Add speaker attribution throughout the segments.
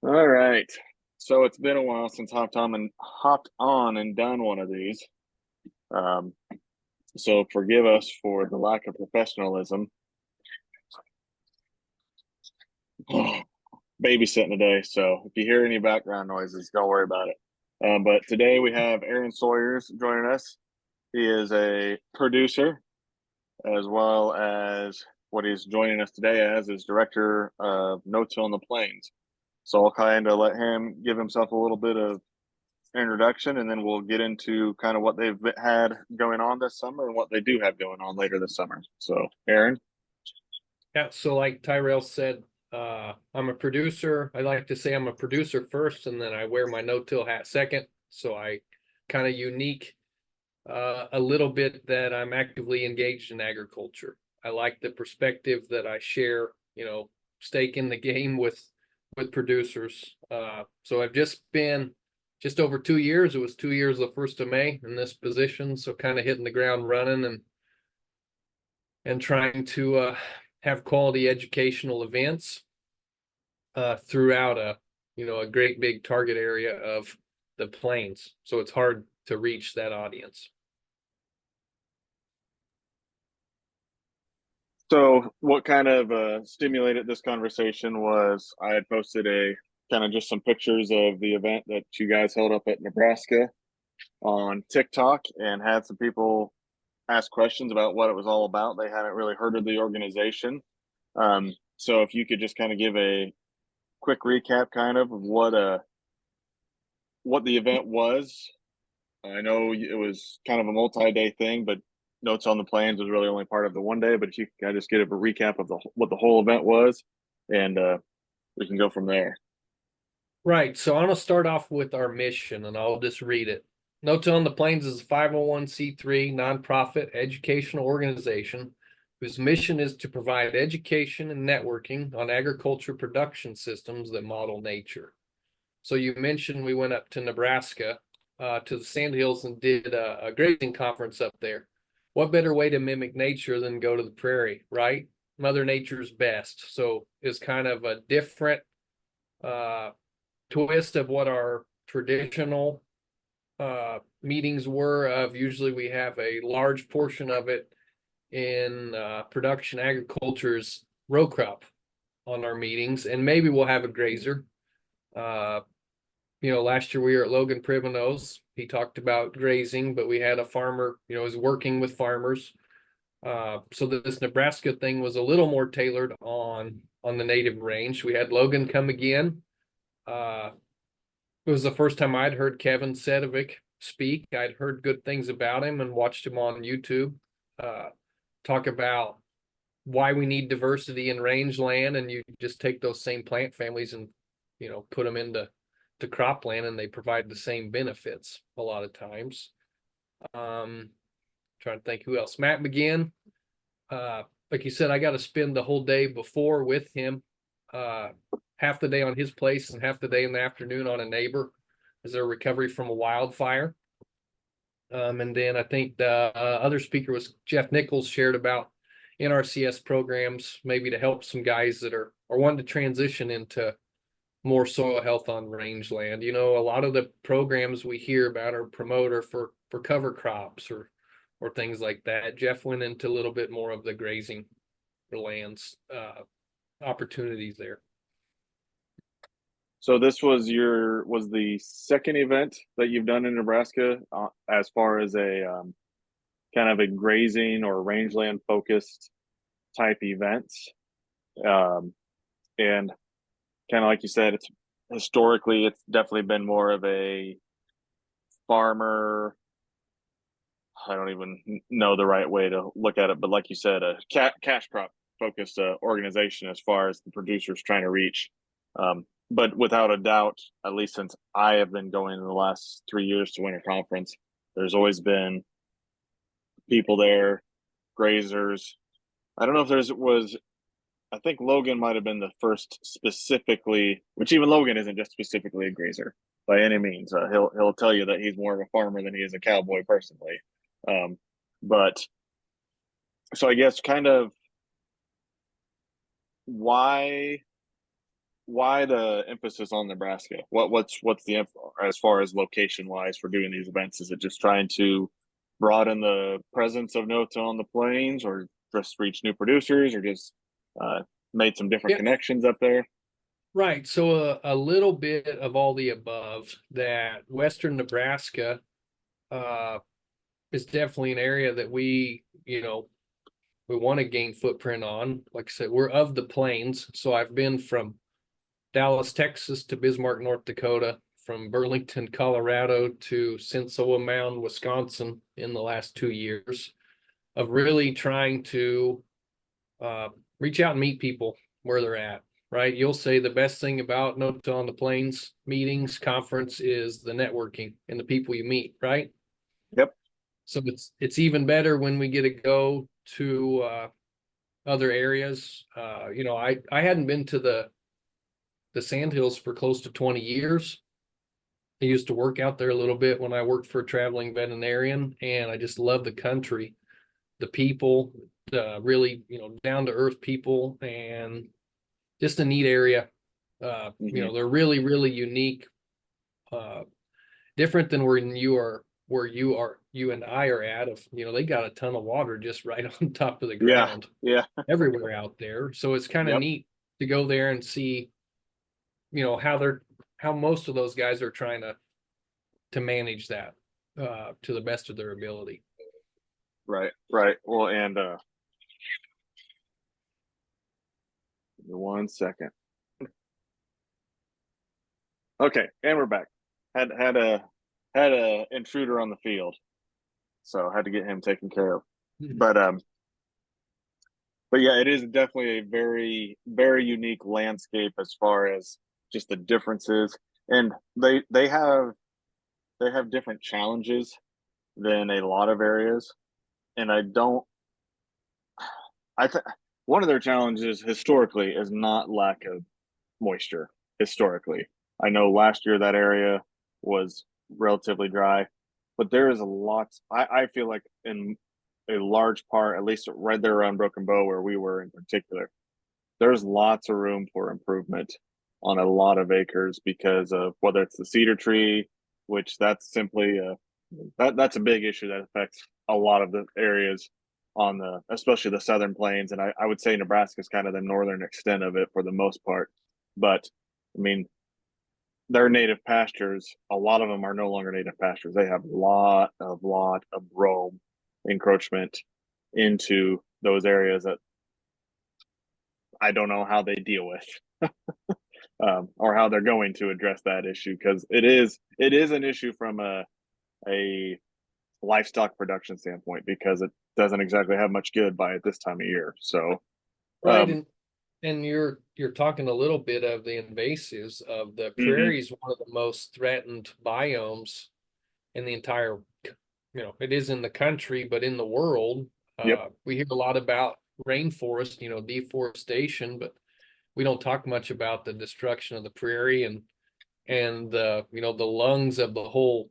Speaker 1: All right. So it's been a while since hopped on and done one of these. Um, so forgive us for the lack of professionalism. Babysitting today, so if you hear any background noises, don't worry about it. But today we have Aaron Sawyers joining us. He is a producer as well as what he's joining us today as is director of No Till on the Plains. So I'll kind of let him give himself a little bit of introduction, and then we'll get into kind of what they've had going on this summer and what they do have going on later this summer. So, Aaron.
Speaker 2: Yeah, so like Tyrell said, I'm a producer. I like to say I'm a producer first, and then I wear my no-till hat second. So I kind of unique a little bit that I'm actively engaged in agriculture. I like the perspective that I share, stake in the game with producers. So I've just been just over 2 years. It was 2 years the 1st of May in this position. So kind of hitting the ground running and trying to have quality educational events throughout a great big target area of the plains. So it's hard to reach that audience.
Speaker 1: So, what kind of stimulated this conversation was I had posted a kind of just some pictures of the event that you guys held up at Nebraska on TikTok and had some people ask questions about what it was all about. They hadn't really heard of the organization. So, if you could just kind of give a quick recap, kind of what the event was. I know it was kind of a multi-day thing, but Notes on the Plains was really only part of the one day. But if you can just get a recap of what the whole event was, and we can go from there.
Speaker 2: Right. So I'm going to start off with our mission, and I'll just read it. No Till on the Plains is a 501c3 nonprofit educational organization whose mission is to provide education and networking on agriculture production systems that model nature. So you mentioned we went up to Nebraska, to the Sandhills, and did a grazing conference up there. What better way to mimic nature than go to the prairie, right? Mother Nature's best. So it's kind of a different uh, twist of what our traditional meetings were. Of usually we have a large portion of it in production agriculture's row crop on our meetings, and maybe we'll have a grazer. Uh, last year we were at Logan Priveno's. He talked about grazing, but we had a farmer, is working with farmers. So this Nebraska thing was a little more tailored on the native range. We had Logan come again. It was the first time I'd heard Kevin Sedovic speak. I'd heard good things about him and watched him on YouTube talk about why we need diversity in rangeland, and you just take those same plant families and put them into cropland, and they provide the same benefits a lot of times. Trying to think who else. Matt McGinn, like you said, I got to spend the whole day before with him, half the day on his place and half the day in the afternoon on a neighbor as their recovery from a wildfire. And then I think the other speaker was Jeff Nichols, shared about NRCS programs, maybe to help some guys that are wanting to transition into more soil health on rangeland. A lot of the programs we hear about are promoter for cover crops or things like that. Jeff went into a little bit more of the grazing lands opportunities there.
Speaker 1: So this was the second event that you've done in Nebraska as far as a kind of a grazing or rangeland focused type event, and kind of like you said, it's definitely been more of a farmer. I don't even know the right way to look at it, but like you said, a cash crop focused organization as far as the producers trying to reach. But without a doubt, at least since I have been going in the last 3 years to Winter Conference, there's always been people there, grazers. I don't know if there's was. I think Logan might have been the first specifically, which even Logan isn't just specifically a grazer by any means. He'll tell you that he's more of a farmer than he is a cowboy personally. Um, but so I guess kind of why why the emphasis on Nebraska? What's the as far as location wise for doing these events? Is it just trying to broaden the presence of Nota on the plains, or just reach new producers, or just uh, made some different
Speaker 2: Yeah,
Speaker 1: connections up there?
Speaker 2: right. So a little bit of all the above. That Western Nebraska uh, is definitely an area that we want to gain footprint on. Like I said, we're of the plains, so I've been from Dallas, Texas to Bismarck, North Dakota, from Burlington, Colorado to Sensoa Mound, Wisconsin in the last 2 years of really trying to uh, reach out and meet people where they're at, right? You'll say the best thing about Nota on the Plains meetings, conference is the networking and the people you meet, right?
Speaker 1: Yep.
Speaker 2: So it's even better when we get to go to other areas. I hadn't been to the Sandhills for close to 20 years. I used to work out there a little bit when I worked for a traveling veterinarian, and I just love the country, the people, the really, down to earth people, and just a neat area.
Speaker 1: Hmm.
Speaker 2: They're really, really unique, uh, different than you and I are at. Of they got a ton of water just right on top of the
Speaker 1: Yeah.
Speaker 2: ground
Speaker 1: Yeah.
Speaker 2: everywhere out there. So it's kind of
Speaker 1: Yep.
Speaker 2: neat to go there and see, how most of those guys are trying to manage that to the best of their ability.
Speaker 1: Right. Right. Well, and give me 1 second. Okay, and we're back. Had a intruder on the field, so had to get him taken care of.
Speaker 2: Mhm.
Speaker 1: But but yeah, it is definitely a very very unique landscape as far as just the differences, and they have different challenges than a lot of areas, and I don't. I think one of their challenges historically is not lack of moisture. Historically, I know last year that area was relatively dry, but there is a lot. I feel like in a large part, at least right there around Broken Bow, where we were in particular, there's lots of room for improvement on a lot of acres because of whether it's the cedar tree, which that's simply that's a big issue that affects a lot of the areas on the especially the southern plains, and I would say Nebraska is kind of the northern extent of it for the most part. But I mean, their native pastures, a lot of them are no longer native pastures. They have a lot of brome encroachment into those areas that I don't know how they deal with, or how they're going to address that issue, because it is an issue from a livestock production standpoint, because it doesn't exactly have much good by this time of year. So,
Speaker 2: Right,
Speaker 1: um,
Speaker 2: and you're talking a little bit of the invasives of the
Speaker 1: mhm,
Speaker 2: prairies, one of the most threatened biomes in the entire, it is in the country, but in the world.
Speaker 1: yep,
Speaker 2: We hear a lot about rainforest, deforestation, but we don't talk much about the destruction of the prairie and the lungs of the whole,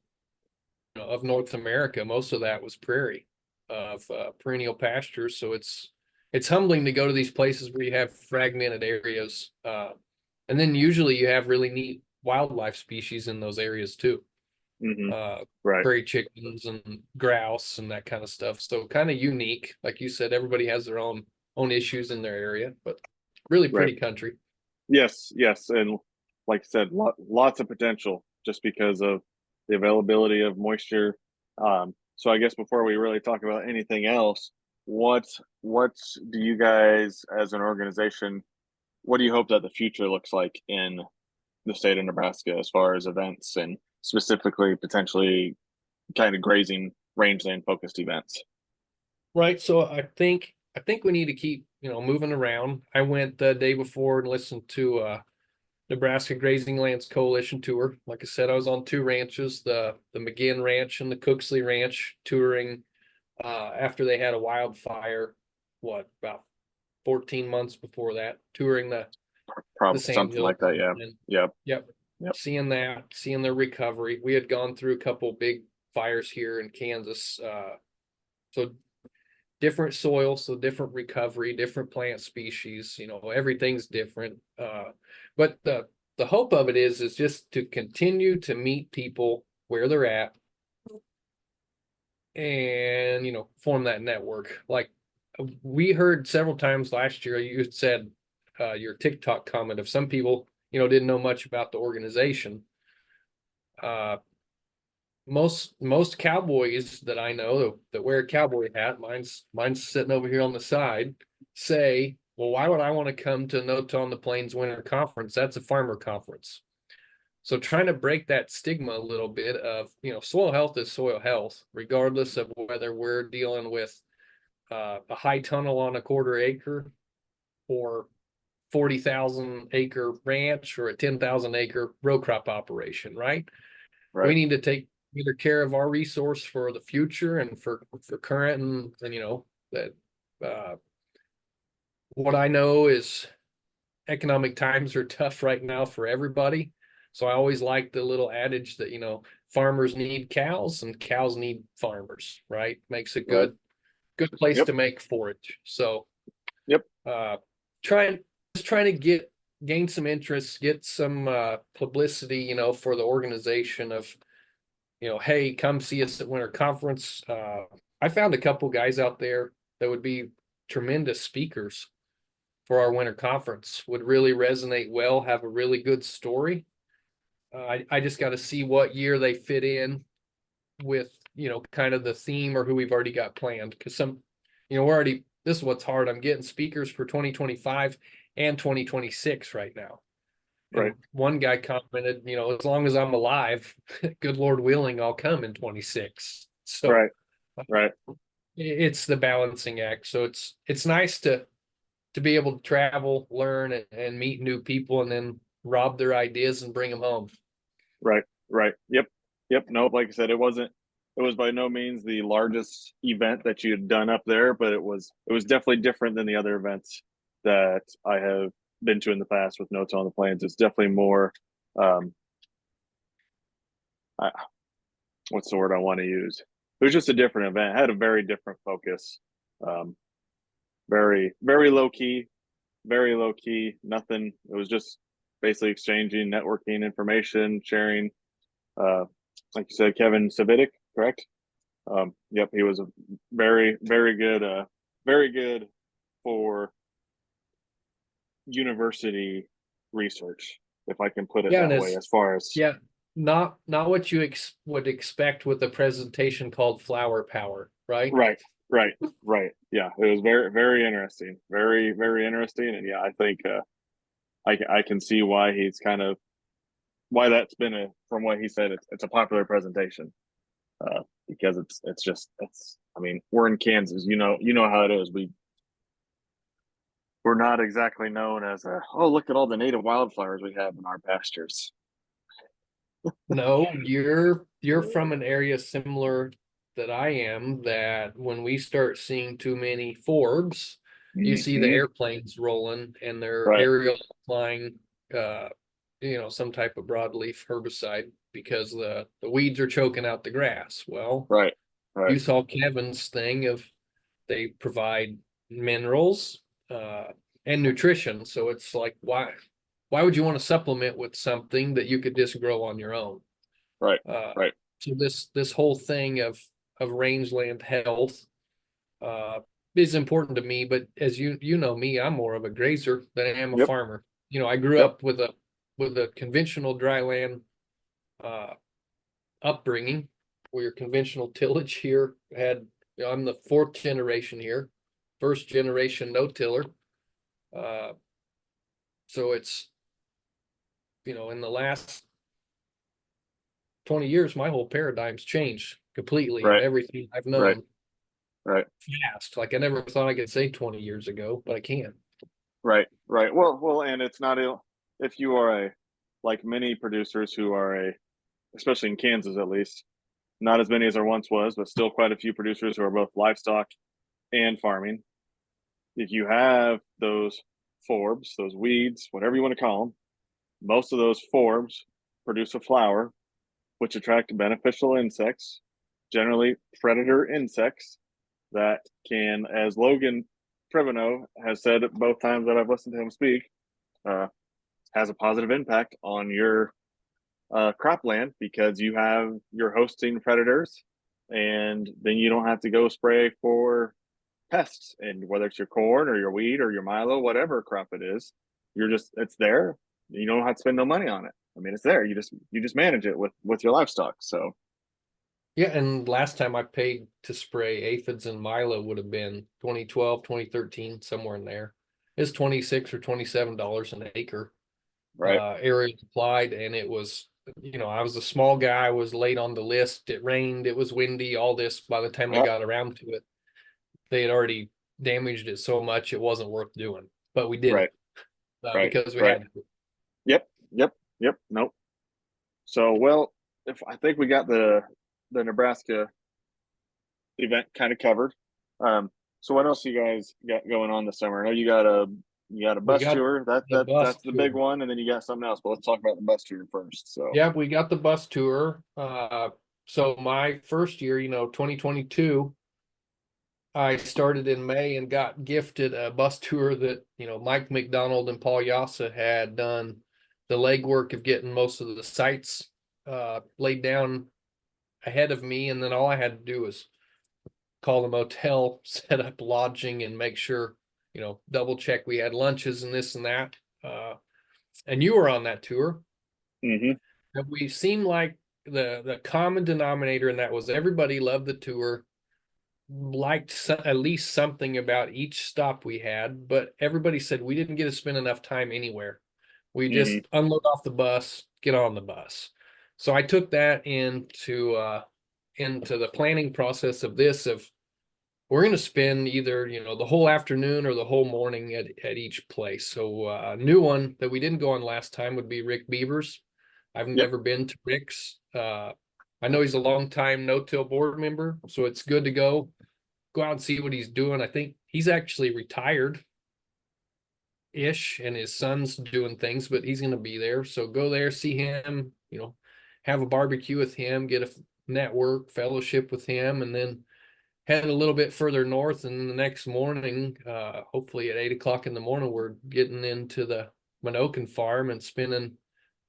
Speaker 2: of North America. Most of that was prairie of perennial pastures. So it's humbling to go to these places where you have fragmented areas, and then usually you have really neat wildlife species in those areas too.
Speaker 1: mhm,
Speaker 2: uh,
Speaker 1: right,
Speaker 2: Prairie chickens and grouse and that kind of stuff. So kind of unique. Like you said, everybody has their own issues in their area, but really
Speaker 1: right.
Speaker 2: pretty country.
Speaker 1: Yes, yes, and like I said, lots of potential just because of the availability of moisture. So I guess before we really talk about anything else, what what do you guys as an organization, what do you hope that the future looks like in the state of Nebraska as far as events, and specifically potentially kind of grazing rangeland focused events?
Speaker 2: Right. So I think we need to keep, moving around. I went the day before and listened to Nebraska Grazing Lands Coalition tour. Like I said, I was on two ranches, the McGinn Ranch and the Cooksley Ranch, touring after they had a wildfire, about 14 months before that, touring the
Speaker 1: Probably something
Speaker 2: Sandhills
Speaker 1: like that. Yeah.
Speaker 2: and
Speaker 1: Yep.
Speaker 2: yep,
Speaker 1: Yep.
Speaker 2: seeing their recovery. We had gone through a couple big fires here in Kansas. So different soil, so different recovery, different plant species, everything's different. But the hope of it is just to continue to meet people where they're at and, form that network. Like we heard several times last year, you said your TikTok comment of some people, didn't know much about the organization. Most cowboys that I know that wear a cowboy hat, mine's sitting over here on the side, say, well, why would I want to come to No Till on the Plains Winter Conference? That's a farmer conference. So trying to break that stigma a little bit of, soil health is soil health, regardless of whether we're dealing with a high tunnel on a quarter acre or 40,000 acre ranch or a 10,000 acre row crop operation, right? We
Speaker 1: Right.
Speaker 2: need to take either care of our resource for the future and for current and that uh, what I know is economic times are tough right now for everybody. So I always like the little adage that, farmers need cows and cows need farmers, right? Makes a
Speaker 1: Right.
Speaker 2: good place
Speaker 1: Yep.
Speaker 2: to make forage. So
Speaker 1: Yep.
Speaker 2: uh trying to gain some interest, get some publicity, for the organization of, hey, come see us at Winter Conference. I found a couple guys out there that would be tremendous speakers for our Winter Conference, would really resonate well, have a really good story. I just got to see what year they fit in with, kind of the theme or who we've already got planned. Because this is what's hard. I'm getting speakers for 2025 and 2026 right now.
Speaker 1: Right.
Speaker 2: And one guy commented, as long as I'm alive, good Lord willing, I'll come in 26. So
Speaker 1: Right. Right.
Speaker 2: it's the balancing act. So it's nice to be able to travel, learn, and meet new people, and then rob their ideas and bring them home.
Speaker 1: Right. Right. Yep. Yep. Nope. Like I said, it was by no means the largest event that you had done up there, but it was definitely different than the other events that I have been to in the past with Notes on the Plains. It's definitely more, um, I, what's the word I want to use? It was just a different event. It had a very different focus. Um, very low key, very low key. Nothing. It was just basically exchanging, networking, information, sharing. Uh, like you said, Kevin Savitic, correct? Yep, he was a very good, very good for university research, if I can put it
Speaker 2: Yeah, and
Speaker 1: that way.
Speaker 2: it's
Speaker 1: As far as
Speaker 2: yeah, not what you would expect with a presentation called Flower Power, right?
Speaker 1: right, right, right, yeah, it was very interesting, very interesting, and yeah, I think I can see why he's kind of why that's been a from what he said it's a popular presentation because it's just it's I mean we're in Kansas, you know how it is. We're not exactly known as a oh look at all the native wildflowers we have in our pastures.
Speaker 2: No, you're from an area similar that I am, that when we start seeing too many Forbes, you see the
Speaker 1: Mm-hmm.
Speaker 2: airplanes rolling and they're
Speaker 1: Right,
Speaker 2: aerial flying uh some type of broadleaf herbicide because the weeds are choking out the grass. Well,
Speaker 1: right, right,
Speaker 2: you saw Kevin's thing of they provide minerals uh and nutrition. So it's like why would you want to supplement with something that you could just grow on your own?
Speaker 1: right,
Speaker 2: Uh,
Speaker 1: right,
Speaker 2: so this whole thing of rangeland health uh, is important to me. But as you know me, I'm more of a grazer than I am a
Speaker 1: yep,
Speaker 2: farmer. I grew
Speaker 1: yep,
Speaker 2: up with a conventional dryland uh, upbringing, where conventional tillage here had. I'm the fourth generation here, first generation no tiller. Uh, so it's in the last 20 years, my whole paradigm's changed completely of
Speaker 1: right,
Speaker 2: everything I've
Speaker 1: right,
Speaker 2: known
Speaker 1: right,
Speaker 2: fast. Like I never thought I could say 20 years ago, but I can.
Speaker 1: right, right. Well, and it's not ill if you are a like many producers who are a especially in Kansas at least not as many as there once was, but still quite a few producers who are both livestock and farming. If you have those forbs, those weeds, whatever you want to call them, most of those forbs produce a flower which attract beneficial insects, generally predator insects that can, as Logan Trevino has said both times that I've listened to him speak, uh, has a positive impact on your cropland because you're hosting predators, and then you don't have to go spray for pests, and whether it's your corn or your wheat or your milo, whatever crop it is, it's there. You don't have to spend no money on it. I mean, it's there. You just manage it with your livestock. So
Speaker 2: Yeah, and last time I paid to spray aphids and Milo would have been 2012, 2013, somewhere in there. It's 26 or $27 an acre,
Speaker 1: right,
Speaker 2: area applied, and it was, I was a small guy, I was late on the list. It rained, it was windy, all this. By the time they
Speaker 1: yep,
Speaker 2: got around to it, they had already damaged it so much it wasn't worth doing. But we did
Speaker 1: right,
Speaker 2: it
Speaker 1: right,
Speaker 2: because we
Speaker 1: right.
Speaker 2: had to.
Speaker 1: Yep, yep, yep. Nope. So well, if I think we got the Nebraska event kind of covered. Um, so what else you guys got going on this summer? I know you got a
Speaker 2: We
Speaker 1: bus
Speaker 2: got
Speaker 1: tour. That
Speaker 2: the
Speaker 1: that
Speaker 2: bus
Speaker 1: that's the big
Speaker 2: tour.
Speaker 1: one, and then you got something else. But let's talk about the bus tour first. So
Speaker 2: Yeah, we got the bus tour. So my first year, 2022, I started in May and got gifted a bus tour that, Mike McDonald and Paul Yassa had done the legwork of getting most of the sites laid down ahead of me. And then all I had to do was call the motel, set up lodging, and make sure, double check we had lunches and this and that. And you were on that tour.
Speaker 1: hmm
Speaker 2: And we seemed like the common denominator in that was everybody loved the tour, liked at least something about each stop we had, but everybody said we didn't get to spend enough time anywhere. We
Speaker 1: hmm
Speaker 2: just unload off the bus, get on the bus. So I took that into the planning process of this of we're going to spend either the whole afternoon or the whole morning at each place. So a new one that we didn't go on last time would be Rick Beavers. I've
Speaker 1: Yep.
Speaker 2: never been to Rick's. I know he's a long time no-till board member, so it's good to go out and see what he's doing. I think he's actually retired ish, and his son's doing things, but he's going to be there. So go there, see him, have a barbecue with him, get a network fellowship with him, and then head a little bit further north. And then the next morning, hopefully at 8 o'clock in the morning, we're getting into the Minokan farm and spending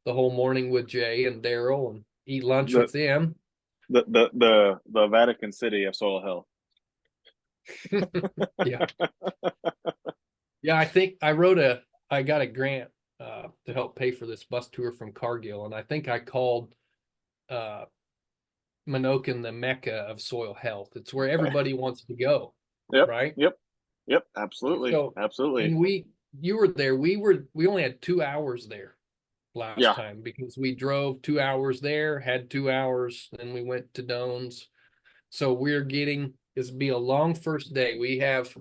Speaker 2: the whole morning with Jay and Daryl and eat lunch
Speaker 1: The
Speaker 2: with them.
Speaker 1: the Vatican City of soil health.
Speaker 2: Yeah. Yeah, I got a grant to help pay for this bus tour from Cargill. And I think I called uh, Minokan the Mecca of soil health. It's where
Speaker 1: Okay.
Speaker 2: everybody wants to go,
Speaker 1: Yep.
Speaker 2: right?
Speaker 1: Yep. Yep. Absolutely.
Speaker 2: So,
Speaker 1: Absolutely.
Speaker 2: and you were there. We only had 2 hours there last
Speaker 1: Yeah.
Speaker 2: time because we drove 2 hours there, had 2 hours, then we went to Doan's. So this will be a long first day. We have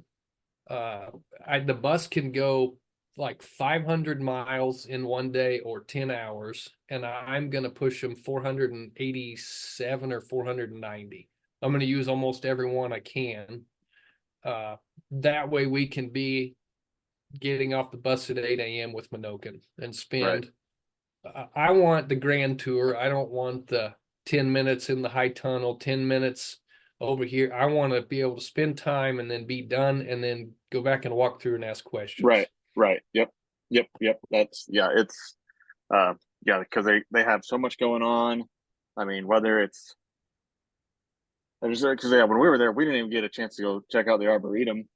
Speaker 2: the bus can go like 500 miles in one day or 10 hours, and I'm going to push them 487 or 490. I'm going to use almost every one I can. That way we can be getting off the bus at 8 a.m. with Minokan and
Speaker 1: Right.
Speaker 2: spend. I want the grand tour. I don't want the 10 minutes in the high tunnel, 10 minutes over here. I want to be able to spend time and then be done and then go back and walk through and ask
Speaker 1: Right.
Speaker 2: questions.
Speaker 1: Right. Yep. Yep. Yep. That's yeah. It's uh yeah because they have so much going on. I mean, whether it's because yeah, when we were there, we didn't even get a chance to go check out the arboretum.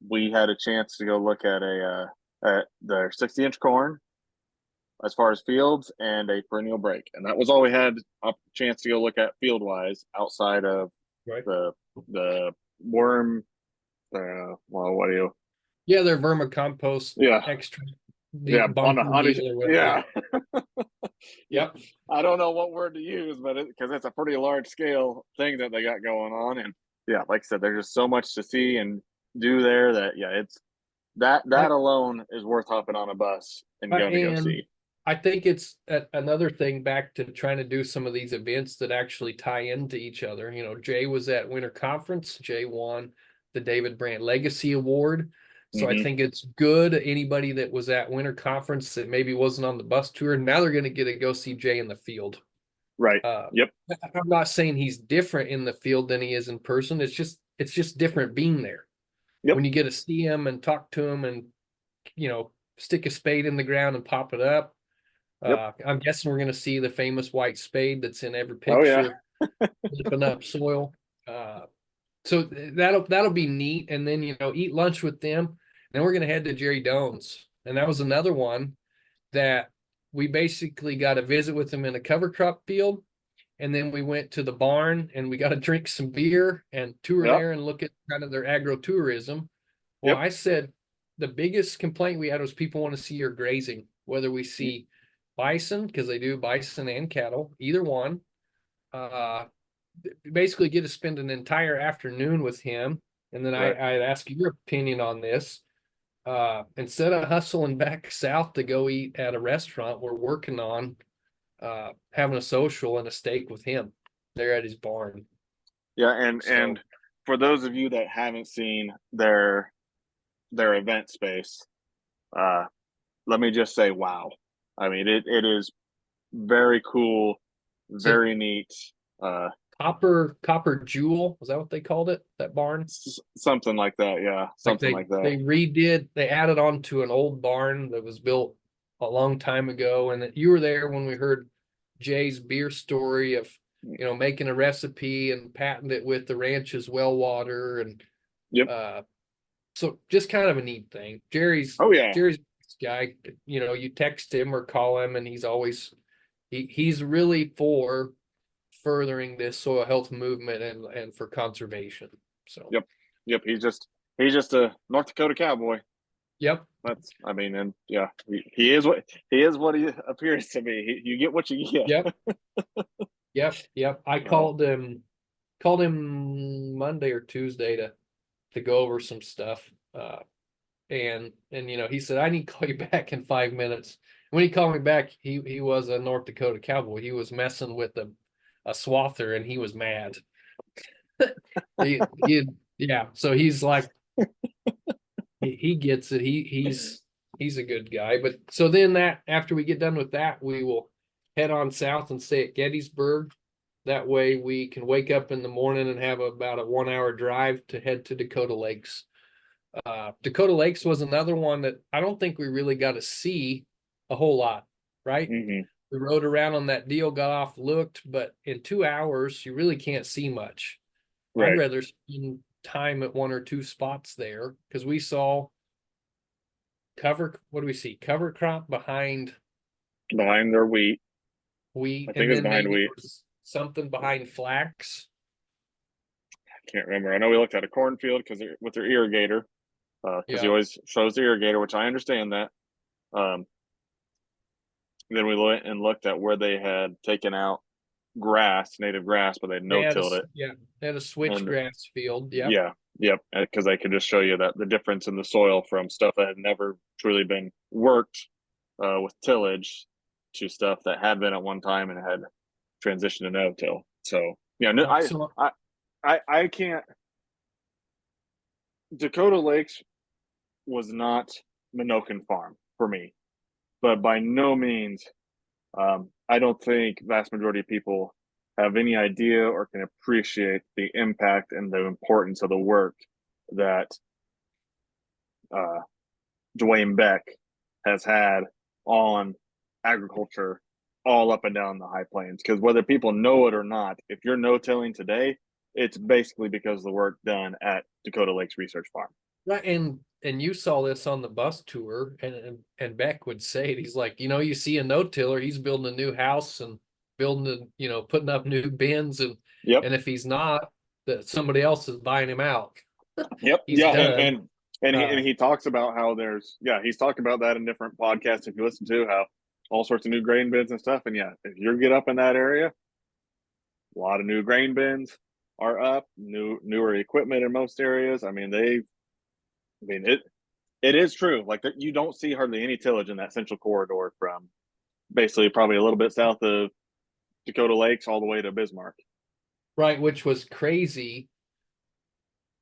Speaker 1: We had a chance to go look at their 60-inch corn as far as fields and a perennial break, and that was all we had a chance to go look at field wise outside of
Speaker 2: Right.
Speaker 1: the worm. Well, what do you?
Speaker 2: Yeah, they're vermicompost
Speaker 1: Yeah,
Speaker 2: extra
Speaker 1: yeah,
Speaker 2: bunker deal or whatever.
Speaker 1: yeah. Yeah,
Speaker 2: Yep.
Speaker 1: I don't know what word to use, but because it's a pretty large scale thing that they got going on, and yeah, like I said, there's just so much to see and do there that yeah, it's that
Speaker 2: I,
Speaker 1: alone is worth hopping on a bus and going to go
Speaker 2: and
Speaker 1: see.
Speaker 2: I think it's another thing back to trying to do some of these events that actually tie into each other. Jay was at Winter Conference. Jay won the David Brandt Legacy Award. So I
Speaker 1: hmm
Speaker 2: think it's good. Anybody that was at Winter Conference that maybe wasn't on the bus tour, now they're going to get to go see Jay in the field.
Speaker 1: Right.
Speaker 2: Uh,
Speaker 1: Yep.
Speaker 2: I'm not saying he's different in the field than he is in person. It's just it's just different being there.
Speaker 1: Yep.
Speaker 2: When you get to see them and talk to them and, stick a spade in the ground and pop it up.
Speaker 1: Yep.
Speaker 2: I'm guessing we're going to see the famous white spade that's in every
Speaker 1: Oh yeah.
Speaker 2: picture, flipping up soil. So that'll be neat. And then, eat lunch with them. Then we're going to head to Jerry Doan's. And that was another one that we basically got a visit with them in a cover crop field. And then we went to the barn and we got to drink some beer and tour
Speaker 1: Yep.
Speaker 2: there and look at kind of their agro-tourism. Well,
Speaker 1: Yep.
Speaker 2: I said the biggest complaint we had was people want to see your grazing, whether we see bison, because they do bison and cattle, either one. Uh, Basically get to spend an entire afternoon with him. And then
Speaker 1: Right.
Speaker 2: I'd ask your opinion on this. Instead of hustling back south to go eat at a restaurant, we're working on having a social and a steak with him there at his barn.
Speaker 1: Yeah, and
Speaker 2: So,
Speaker 1: for those of you that haven't seen their event space, uh, let me just say, wow. I mean, it is very cool,
Speaker 2: is it
Speaker 1: very neat. Uh,
Speaker 2: copper jewel? Was that what they called it? That barn?
Speaker 1: Something like that. Yeah,
Speaker 2: Like
Speaker 1: something like that.
Speaker 2: they added on to an old barn that was built a long time ago. And you were there when we heard Jay's beer story of, making a recipe and patent it with the ranch's well water. And
Speaker 1: Yep.
Speaker 2: uh, so just kind of a neat thing.
Speaker 1: Oh yeah.
Speaker 2: Jerry's this guy, you text him or call him and he's really for furthering this soil health movement and for conservation. So,
Speaker 1: Yep. Yep. He's just a North Dakota cowboy.
Speaker 2: yep.
Speaker 1: That's, I mean, and yeah, he is what he appears to be. You get what you get.
Speaker 2: Yep. Yep. I
Speaker 1: Uh,
Speaker 2: called him Monday or Tuesday to go over some stuff. And he said, I need to call you back in 5 minutes. When he called me back, he was a North Dakota cowboy. He was messing with a swather and he was mad. Yeah. So he's like, he gets it. He's a good guy. But so then after we get done with that, we will head on south and stay at Gettysburg. That way we can wake up in the morning and have about a 1 hour drive to head to Dakota Lakes. Dakota Lakes was another one that I don't think we really got to see a whole lot, right?
Speaker 1: hmm
Speaker 2: We rode around on that deal, got off, looked, but in 2 hours, you really can't see much. I'd
Speaker 1: Right.
Speaker 2: rather spend time at one or two spots there because we saw what do we see? Cover crop behind
Speaker 1: Behind their wheat.
Speaker 2: wheat,
Speaker 1: I think
Speaker 2: and
Speaker 1: it was
Speaker 2: then
Speaker 1: behind
Speaker 2: maybe
Speaker 1: wheat.
Speaker 2: there was something behind flax.
Speaker 1: I can't remember. I know we looked at a cornfield with their irrigator, because he
Speaker 2: Yeah.
Speaker 1: always shows the irrigator, which I understand that. Um, then we went and looked at where they had taken out grass, native grass, but they
Speaker 2: They had a
Speaker 1: no-tilled it.
Speaker 2: yeah, they had a
Speaker 1: And
Speaker 2: switchgrass field. Yep.
Speaker 1: yeah, yep, because I could just show you that the difference in the soil from stuff that had never truly been worked with tillage to stuff that had been at one time and had transitioned to no-till. So yeah, no,
Speaker 2: So
Speaker 1: I can't. Dakota Lakes was not Minokan Farm for me, but by no means, I don't think vast majority of people have any idea or can appreciate the impact and the importance of the work that uh, Dwayne Beck has had on agriculture all up and down the high plains. Because whether people know it or not, if you're no-tilling today, it's basically because of the work done at Dakota Lakes Research Farm.
Speaker 2: right, and you saw this on the bus tour, and Beck would say it. He's like, you see a no-tiller, he's building a new house and putting up new bins, and
Speaker 1: Yep.
Speaker 2: and if he's not, that somebody else is buying him out.
Speaker 1: Yep.
Speaker 2: He's
Speaker 1: Yeah.
Speaker 2: done.
Speaker 1: And he talks about how he's talked about that in different podcasts. If you listen to how all sorts of new grain bins and stuff. And yeah, if you get up in that area, a lot of new grain bins are up, newer equipment in most areas. It is true. Like you don't see hardly any tillage in that central corridor from basically probably a little bit south of Dakota Lakes all the way to Bismarck.
Speaker 2: Right, which was crazy.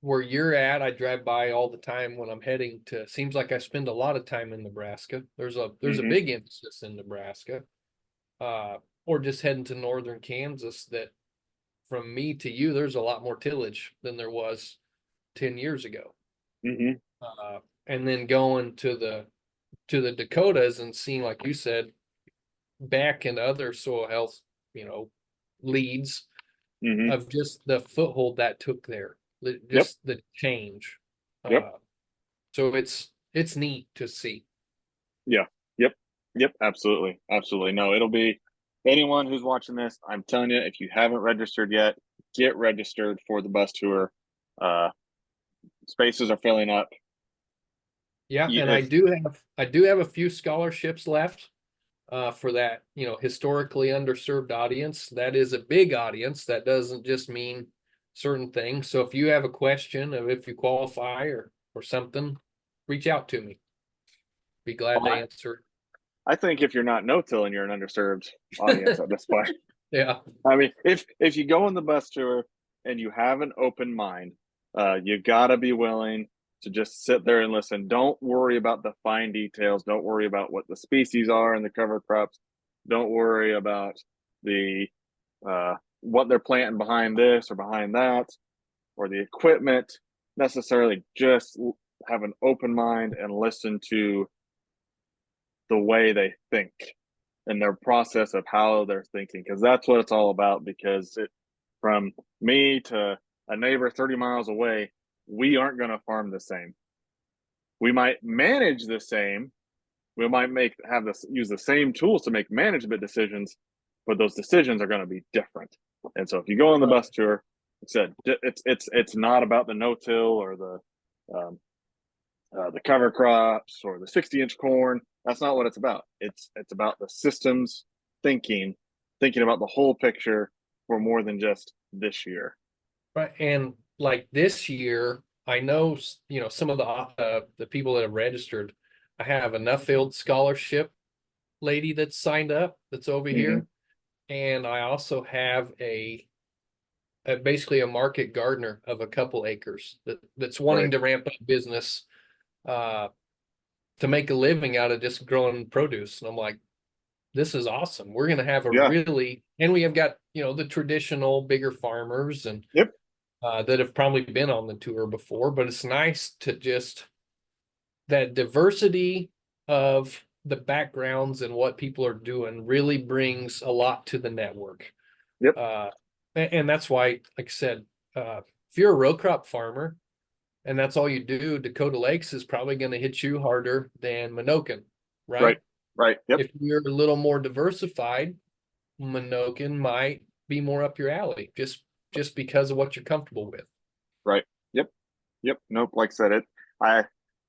Speaker 2: Where you're at, I drive by all the time when I'm heading to. Seems like I spend a lot of time in Nebraska. There's a
Speaker 1: Mm-hmm.
Speaker 2: big emphasis in Nebraska, or just heading to northern Kansas. That from me to you, there's a lot more tillage than there was 10 years ago.
Speaker 1: Hmm.
Speaker 2: And then going to the Dakotas and seeing, like you said, back into other soil health, leads
Speaker 1: Hmm.
Speaker 2: of just the foothold that took there,
Speaker 1: Yep.
Speaker 2: just the change.
Speaker 1: Yep.
Speaker 2: So it's neat to see.
Speaker 1: Yeah. Yep. Yep. Absolutely. Absolutely. No, it'll be anyone who's watching this. I'm telling you, if you haven't registered yet, get registered for the bus tour. Uh, Spaces are filling up.
Speaker 2: Yeah, and
Speaker 1: If
Speaker 2: I do have a few scholarships left for that, historically underserved audience. That is a big audience. That doesn't just mean certain things. So if you have a question of if you qualify or something, reach out to me. Be glad to
Speaker 1: I,
Speaker 2: answer.
Speaker 1: I think if you're not no-tilling, you're an underserved audience at this point.
Speaker 2: Yeah.
Speaker 1: I mean, if you go on the bus tour and you have an open mind, you gotta be willing to just sit there and listen. Don't worry about the fine details. Don't worry about what the species are in the cover crops. Don't worry about the what they're planting behind this or behind that or the equipment necessarily. Just have an open mind and listen to the way they think and their process of how they're thinking, because that's what it's all about. Because from me to a neighbor 30 miles away, we aren't going to farm the same. We might manage the same. We might use the same tools to make management decisions, but those decisions are going to be different. And so if you go on the
Speaker 2: Right.
Speaker 1: bus tour, like I said, it's not about the no-till or um, the cover crops or the 60-inch corn. That's not what it's about. It's about the systems thinking about the whole picture for more than just this year.
Speaker 2: Right. And like this year, I know, some of the people that have registered, I have a Nuffield scholarship lady that's signed up that's over
Speaker 1: Mm-hmm.
Speaker 2: here. And I also have basically a market gardener of a couple acres that's wanting
Speaker 1: Right.
Speaker 2: to ramp up business uh, to make a living out of just growing produce. And I'm like, this is awesome. We're going to have
Speaker 1: Yeah.
Speaker 2: and we have got, the traditional bigger farmers and
Speaker 1: Yep.
Speaker 2: that have probably been on the tour before, but it's nice to just that diversity of the backgrounds and what people are doing really brings a lot to the network.
Speaker 1: Yep.
Speaker 2: Uh, and that's why, like I said, if you're a row crop farmer and that's all you do, Dakota Lakes is probably going to hit you harder than Minokan,
Speaker 1: Right.
Speaker 2: right?
Speaker 1: Right. Yep.
Speaker 2: If you're a little more diversified, Minokan might be more up your alley just because of what you're comfortable with.
Speaker 1: Right. Yep. Yep. Nope. Like I said, I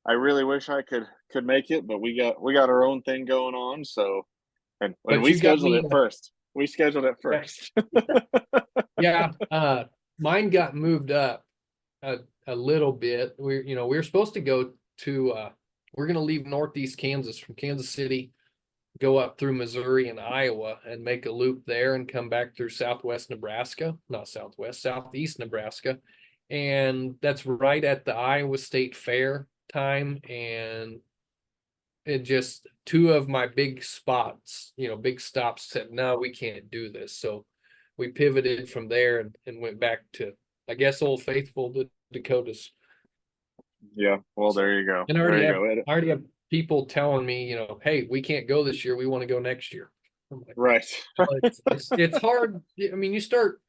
Speaker 1: I really wish I could make it, but we got our own thing going on. So and when
Speaker 2: But
Speaker 1: we
Speaker 2: you got
Speaker 1: scheduled
Speaker 2: me,
Speaker 1: it first, we scheduled it
Speaker 2: yeah,
Speaker 1: first.
Speaker 2: yeah. Mine got moved up a, a little bit. We were supposed to go to we're gonna leave northeast Kansas from Kansas City, go up through Missouri and Iowa and make a loop there and come back through southwest Nebraska, not southwest, southeast Nebraska. And that's right at the Iowa State Fair time. And it just two of my big spots, big stops said, no, we can't do this. So we pivoted from there and went back to, I guess, Old Faithful, the Dakotas.
Speaker 1: Yeah. Well,
Speaker 2: So,
Speaker 1: there you go.
Speaker 2: and
Speaker 1: There you go.
Speaker 2: I already have people telling me, hey, we can't go this year. We want to go next year. I'm like,
Speaker 1: Right.
Speaker 2: well, it's hard. I mean, you start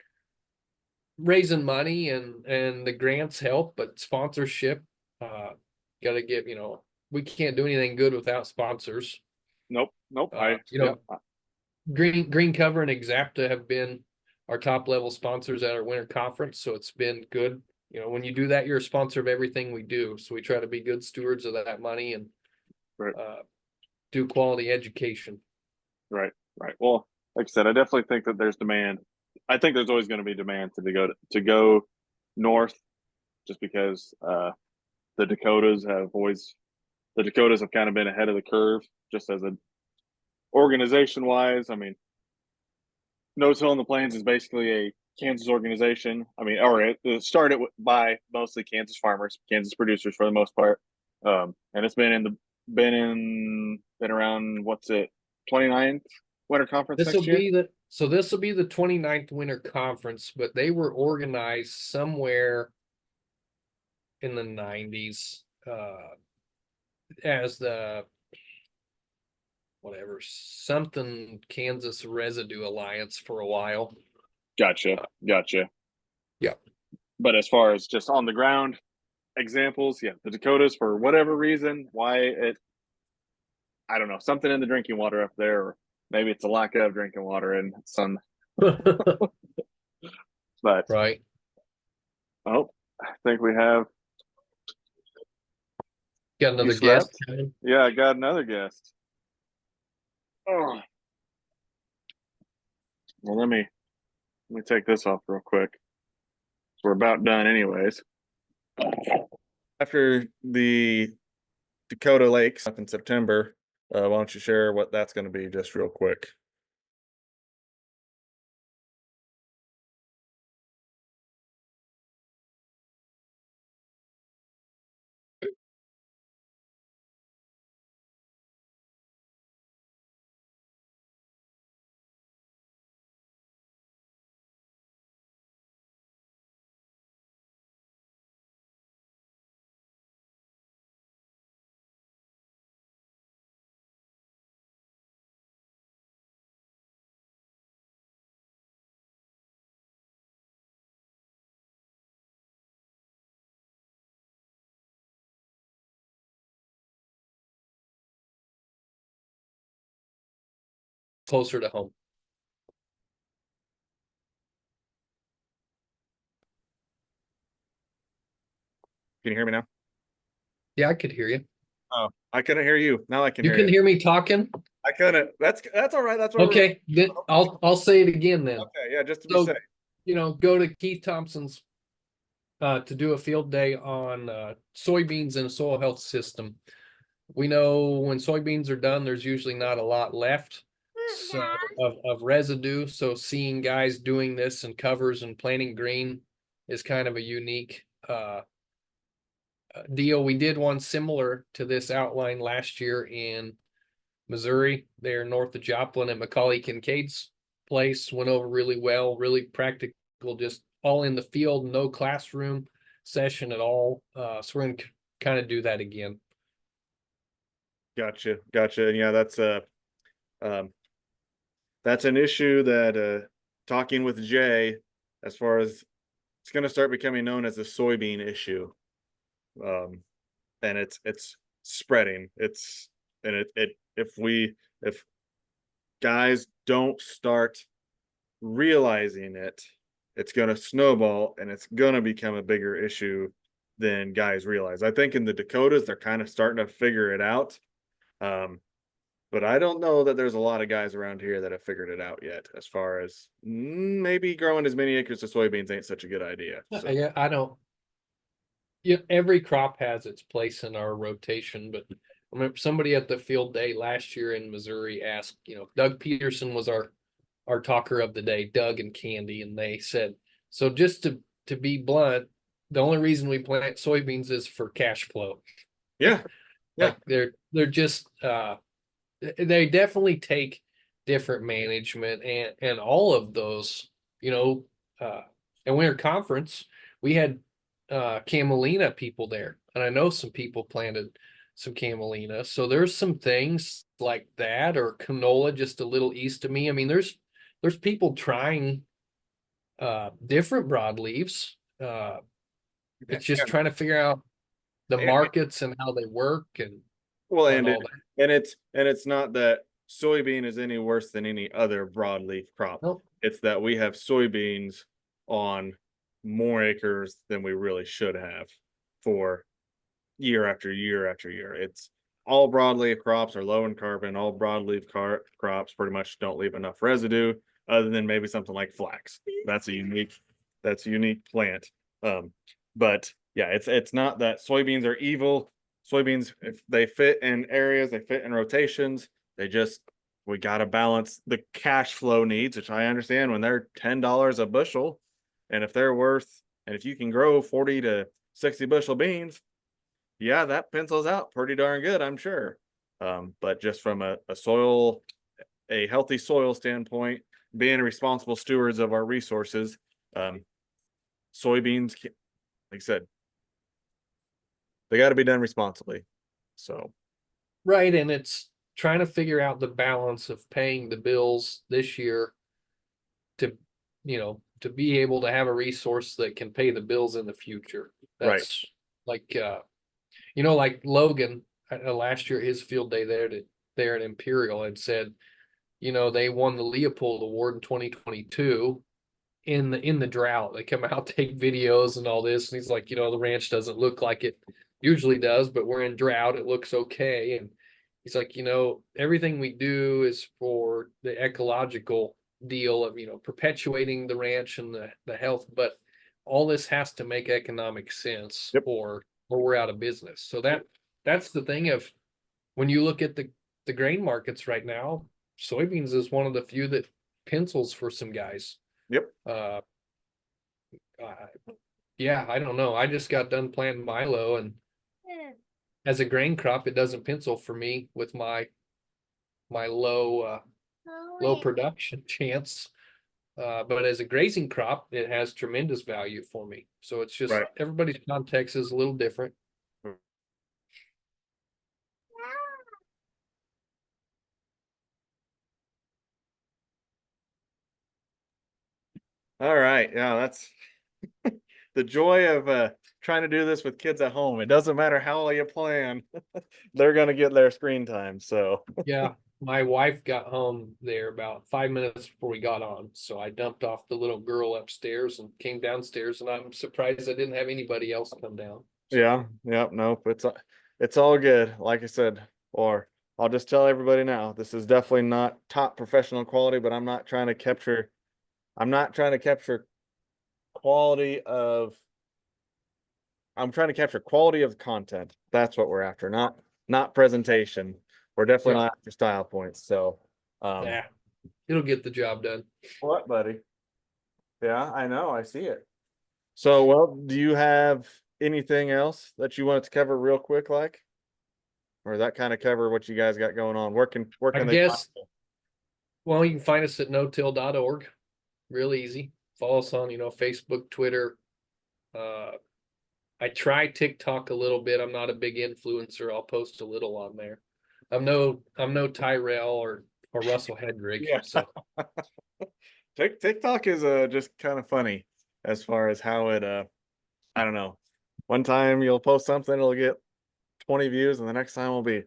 Speaker 2: raising money and the grants help, but sponsorship, got to get, we can't do anything good without sponsors.
Speaker 1: Nope. Nope.
Speaker 2: Uh, you
Speaker 1: Yep.
Speaker 2: know, Green Cover and Exacta have been our top level sponsors at our winter conference, so it's been good. When you do that, you're a sponsor of everything we do. So we try to be good stewards of that money and
Speaker 1: Right.
Speaker 2: do quality education.
Speaker 1: Right. Right. Well, like I said, I definitely think that there's demand. I think there's always going to be demand to go north, just because the Dakotas have always the Dakotas have kind of been ahead of the curve, just as a organization wise. I mean, No Till in the Plains is basically a Kansas organization. I mean, or it started by mostly Kansas farmers, Kansas producers for the most part, and it's been around, what's it, 29th Winter Conference
Speaker 2: This will
Speaker 1: next year.
Speaker 2: be the 29th winter conference, but they were organized somewhere in the 90s as the whatever something Kansas Residue Alliance for a while.
Speaker 1: Gotcha. Gotcha.
Speaker 2: Yeah.
Speaker 1: But as far as just on the ground examples, yeah, the Dakotas, for whatever reason, why it, I don't know, something in the drinking water up there, or maybe it's a lack of drinking water and some, but
Speaker 2: Right.
Speaker 1: oh, I think we have,
Speaker 2: Got
Speaker 1: you
Speaker 2: another guest.
Speaker 1: slept? Yeah, I got another guest. Oh, well, let me take this off real quick. We're about done anyways. After the Dakota Lakes up in September, why don't you share what that's going to be just real quick?
Speaker 2: Closer to home.
Speaker 1: Can you hear me now?
Speaker 2: Yeah, I could hear you.
Speaker 1: Oh, I couldn't hear you. Now I can
Speaker 2: You
Speaker 1: hear
Speaker 2: can
Speaker 1: you.
Speaker 2: hear me talking?
Speaker 1: I couldn't. That's all right. That's what we're
Speaker 2: Okay, then I'll say it again then.
Speaker 1: okay. Yeah, just to be
Speaker 2: So,
Speaker 1: safe.
Speaker 2: go to Keith Thompson's to do a field day on soybeans and a soil health system. We know when soybeans are done, there's usually not a lot left of residue. So seeing guys doing this in covers and planting green is kind of a unique deal. We did one similar to this outline last year in Missouri. They're north of Joplin at Macaulay Kincaid's place. Went over really well, really practical, just all in the field, no classroom session at all. So we're going to kind of do that again.
Speaker 1: Gotcha. Gotcha. And yeah, um, that's an issue that talking with Jay, as far as it's going to start becoming known as a soybean issue. Um, and it's spreading. It's and it if guys don't start realizing it, it's going to snowball and it's going to become a bigger issue than guys realize. I think in the Dakotas they're kind of starting to figure it out. But I don't know that there's a lot of guys around here that have figured it out yet, as far as maybe growing as many acres of soybeans ain't such a good idea. So.
Speaker 2: Yeah, I don't. Yeah, every crop has its place in our rotation, but I remember somebody at the field day last year in Missouri asked, Doug Peterson was our talker of the day, Doug and Candy, and they said, so just to be blunt, the only reason we plant soybeans is for cash flow.
Speaker 1: Yeah, yeah,
Speaker 2: Like they're just they definitely take different management and all of those, at Winter Conference, we had camelina people there, and I know some people planted some camelina. So there's some things like that, or canola just a little east of me. I mean, there's people trying different broadleaves. It's just
Speaker 1: and,
Speaker 2: trying to figure out the
Speaker 1: and
Speaker 2: markets and how they work and
Speaker 1: well,
Speaker 2: and all that.
Speaker 1: it's not that soybean is any worse than any other broadleaf crop.
Speaker 2: Nope.
Speaker 1: It's that we have soybeans on more acres than we really should have for year after year after year. It's all broadleaf crops are low in carbon. All broadleaf crops pretty much don't leave enough residue, other than maybe something like flax. That's a unique plant. But yeah, it's not that soybeans are evil. Soybeans, if they fit in areas, they fit in rotations. We got to balance the cash flow needs, which I understand when they're $10 a bushel, and if you can grow 40 to 60 bushel beans, yeah, that pencils out pretty darn good, I'm sure. But just from a healthy soil standpoint, being responsible stewards of our resources, soybeans, like I said,
Speaker 3: they got to be done responsibly. So,
Speaker 2: Right, and it's trying to figure out the balance of paying the bills this year to, to be able to have a resource that can pay the bills in the future.
Speaker 3: right.
Speaker 2: That's like, like Logan, last year, his field day there at Imperial had said, they won the Leopold Award in 2022 in the drought. They come out, take videos and all this, and he's like, the ranch doesn't look like it usually does, but we're in drought. It looks okay. And he's like, everything we do is for the ecological deal of, perpetuating the ranch and the health, but all this has to make economic sense
Speaker 3: Yep.
Speaker 2: or we're out of business. So that's the thing of when you look at the grain markets right now, soybeans is one of the few that pencils for some guys.
Speaker 3: Yep.
Speaker 2: Uh, yeah, I don't know. I just got done planting milo, and as a grain crop, it doesn't pencil for me with my low production chance. But as a grazing crop, it has tremendous value for me. So it's just
Speaker 3: Right.
Speaker 2: everybody's context is a little different.
Speaker 3: All right. Yeah, that's the joy of trying to do this with kids at home. It doesn't matter how well you plan, they're gonna get their screen time. So
Speaker 2: Yeah, my wife got home there about 5 minutes before we got on. So I dumped off the little girl upstairs and came downstairs, and I'm surprised I didn't have anybody else come down. So,
Speaker 3: yeah, yep, nope. It's all good. Like I said, or I'll just tell everybody now, this is definitely not top professional quality, but I'm not trying to capture quality of I'm trying to capture quality of content. That's what we're after, not presentation. We're definitely
Speaker 2: yeah,
Speaker 3: not after style points. So
Speaker 2: nah, it'll get the job done.
Speaker 3: what, buddy? Yeah, I know, I see it. So, well, do you have anything else that you wanted to cover real quick, like? Or does that kind of cover what you guys got going on? Where
Speaker 2: I
Speaker 3: can they find
Speaker 2: guess, well, you can find us at notill.org. Real easy. Follow us on, Facebook, Twitter. Uh, I try TikTok a little bit. I'm not a big influencer. I'll post a little on there. I'm no Tyrell or Russell Hedrick.
Speaker 3: Yeah.
Speaker 2: So
Speaker 3: TikTok is just kind of funny as far as how it I don't know. One time you'll post something, it'll get 20 views, and the next time will be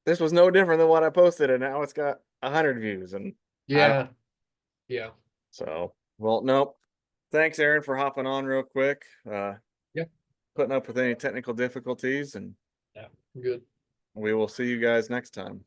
Speaker 3: this was no different than what I posted, and now it's got 100 views. And I don't
Speaker 2: yeah, yeah,
Speaker 3: so well, nope. Thanks, Aaron, for hopping on real quick.
Speaker 2: yeah,
Speaker 3: Putting up with any technical difficulties, and
Speaker 2: yeah. Good.
Speaker 3: we will see you guys next time.